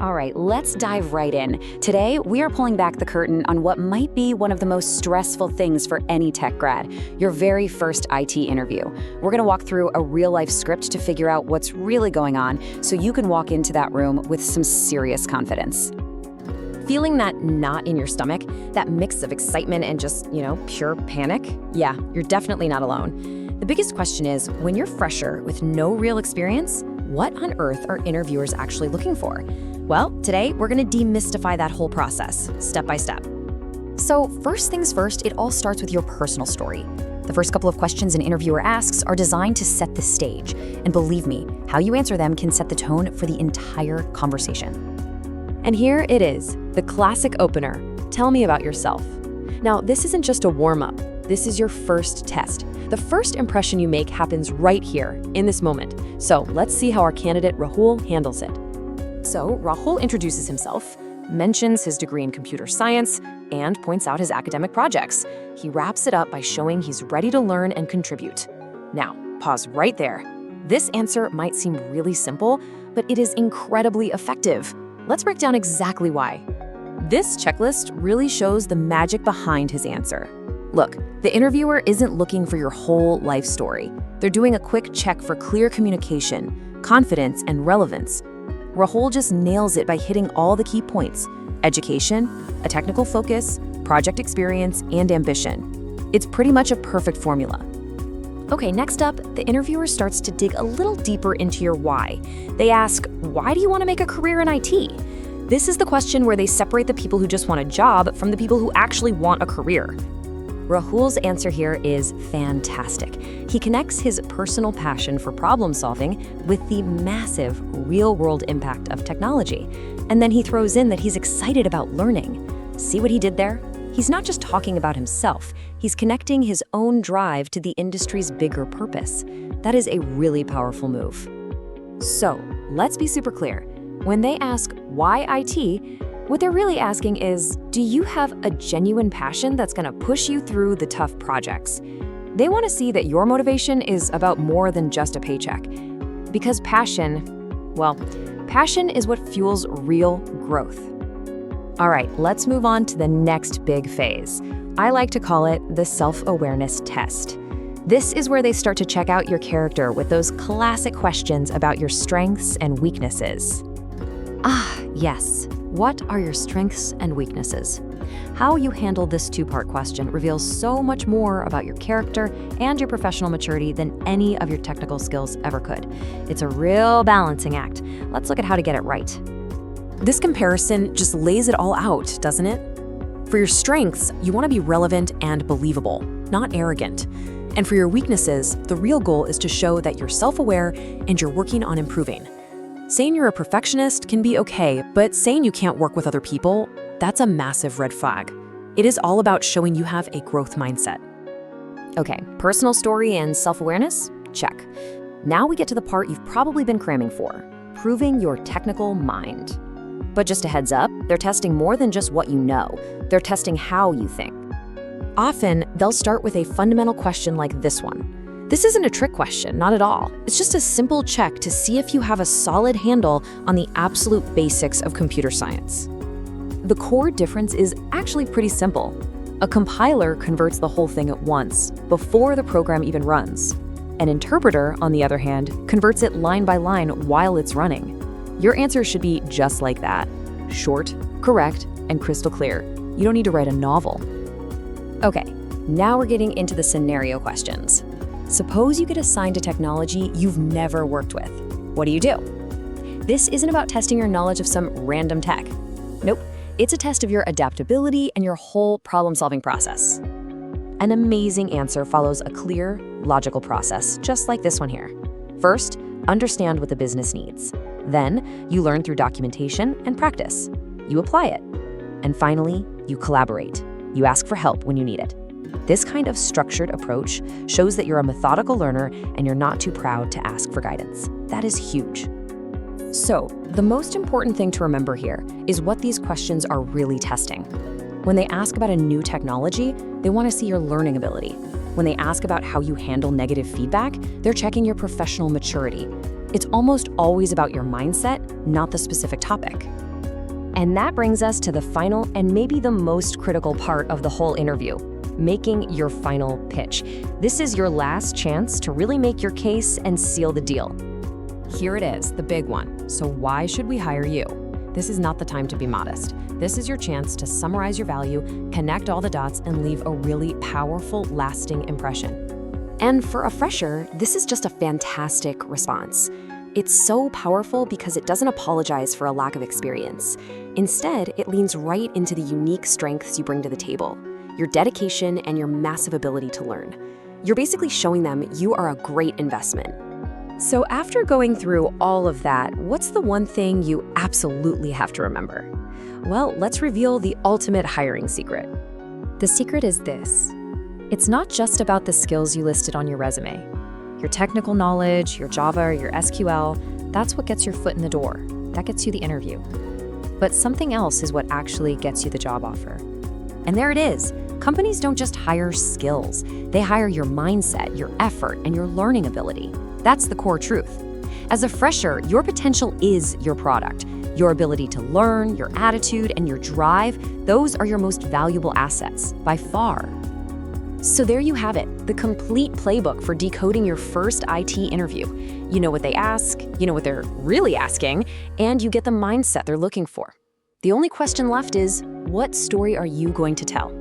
All right, let's dive right in. Today, we are pulling back the curtain on what might be one of the most stressful things for any tech grad, your very first IT interview. We're going to walk through a real-life script to figure out what's really going on so you can walk into that room with some serious confidence. Feeling that knot in your stomach, that mix of excitement and just, pure panic? Yeah, you're definitely not alone. The biggest question is, when you're fresher with no real experience, what on earth are interviewers actually looking for? Well, today we're going to demystify that whole process, step by step. So first things first, it all starts with your personal story. The first couple of questions an interviewer asks are designed to set the stage. And believe me, how you answer them can set the tone for the entire conversation. And here it is, the classic opener. Tell me about yourself. Now, this isn't just a warm-up. This is your first test. The first impression you make happens right here, in this moment. So let's see how our candidate Rahul handles it. So Rahul introduces himself, mentions his degree in computer science, and points out his academic projects. He wraps it up by showing he's ready to learn and contribute. Now, pause right there. This answer might seem really simple, but it is incredibly effective. Let's break down exactly why. This checklist really shows the magic behind his answer. Look, the interviewer isn't looking for your whole life story. They're doing a quick check for clear communication, confidence, and relevance. Rahul just nails it by hitting all the key points: education, a technical focus, project experience, and ambition. It's pretty much a perfect formula. Okay, next up, the interviewer starts to dig a little deeper into your why. They ask, why do you want to make a career in IT? This is the question where they separate the people who just want a job from the people who actually want a career. Rahul's answer here is fantastic. He connects his personal passion for problem solving with the massive real-world impact of technology. And then he throws in that he's excited about learning. See what he did there? He's not just talking about himself, he's connecting his own drive to the industry's bigger purpose. That is a really powerful move. So, let's be super clear. When they ask, why IT? What they're really asking is, do you have a genuine passion that's going to push you through the tough projects? They want to see that your motivation is about more than just a paycheck. Because passion is what fuels real growth. All right, let's move on to the next big phase. I like to call it the self-awareness test. This is where they start to check out your character with those classic questions about your strengths and weaknesses. Yes. What are your strengths and weaknesses? How you handle this two-part question reveals so much more about your character and your professional maturity than any of your technical skills ever could. It's a real balancing act. Let's look at how to get it right. This comparison just lays it all out, doesn't it? For your strengths, you want to be relevant and believable, not arrogant. And for your weaknesses, the real goal is to show that you're self-aware and you're working on improving. Saying you're a perfectionist can be okay, but saying you can't work with other people, that's a massive red flag. It is all about showing you have a growth mindset. Okay, personal story and self-awareness? Check. Now we get to the part you've probably been cramming for, proving your technical mind. But just a heads up, they're testing more than just what you know. They're testing how you think. Often, they'll start with a fundamental question like this one. This isn't a trick question, not at all. It's just a simple check to see if you have a solid handle on the absolute basics of computer science. The core difference is actually pretty simple. A compiler converts the whole thing at once, before the program even runs. An interpreter, on the other hand, converts it line by line while it's running. Your answer should be just like that. Short, correct, and crystal clear. You don't need to write a novel. Okay, now we're getting into the scenario questions. Suppose you get assigned a technology you've never worked with. What do you do? This isn't about testing your knowledge of some random tech. Nope, it's a test of your adaptability and your whole problem-solving process. An amazing answer follows a clear, logical process, just like this one here. First, understand what the business needs. Then, you learn through documentation and practice. You apply it. And finally, you collaborate. You ask for help when you need it. This kind of structured approach shows that you're a methodical learner and you're not too proud to ask for guidance. That is huge. So, the most important thing to remember here is what these questions are really testing. When they ask about a new technology, they want to see your learning ability. When they ask about how you handle negative feedback, they're checking your professional maturity. It's almost always about your mindset, not the specific topic. And that brings us to the final and maybe the most critical part of the whole interview, making your final pitch. This is your last chance to really make your case and seal the deal. Here it is, the big one. So why should we hire you? This is not the time to be modest. This is your chance to summarize your value, connect all the dots, and leave a really powerful, lasting impression. And for a fresher, this is just a fantastic response. It's so powerful because it doesn't apologize for a lack of experience. Instead, it leans right into the unique strengths you bring to the table, your dedication and your massive ability to learn. You're basically showing them you are a great investment. So after going through all of that, what's the one thing you absolutely have to remember? Well, let's reveal the ultimate hiring secret. The secret is this. It's not just about the skills you listed on your resume. Your technical knowledge, your Java, your SQL, that's what gets your foot in the door. That gets you the interview. But something else is what actually gets you the job offer. And there it is. Companies don't just hire skills. They hire your mindset, your effort, and your learning ability. That's the core truth. As a fresher, your potential is your product. Your ability to learn, your attitude, and your drive, those are your most valuable assets, by far. So there you have it, the complete playbook for decoding your first IT interview. You know what they ask, you know what they're really asking, and you get the mindset they're looking for. The only question left is, what story are you going to tell?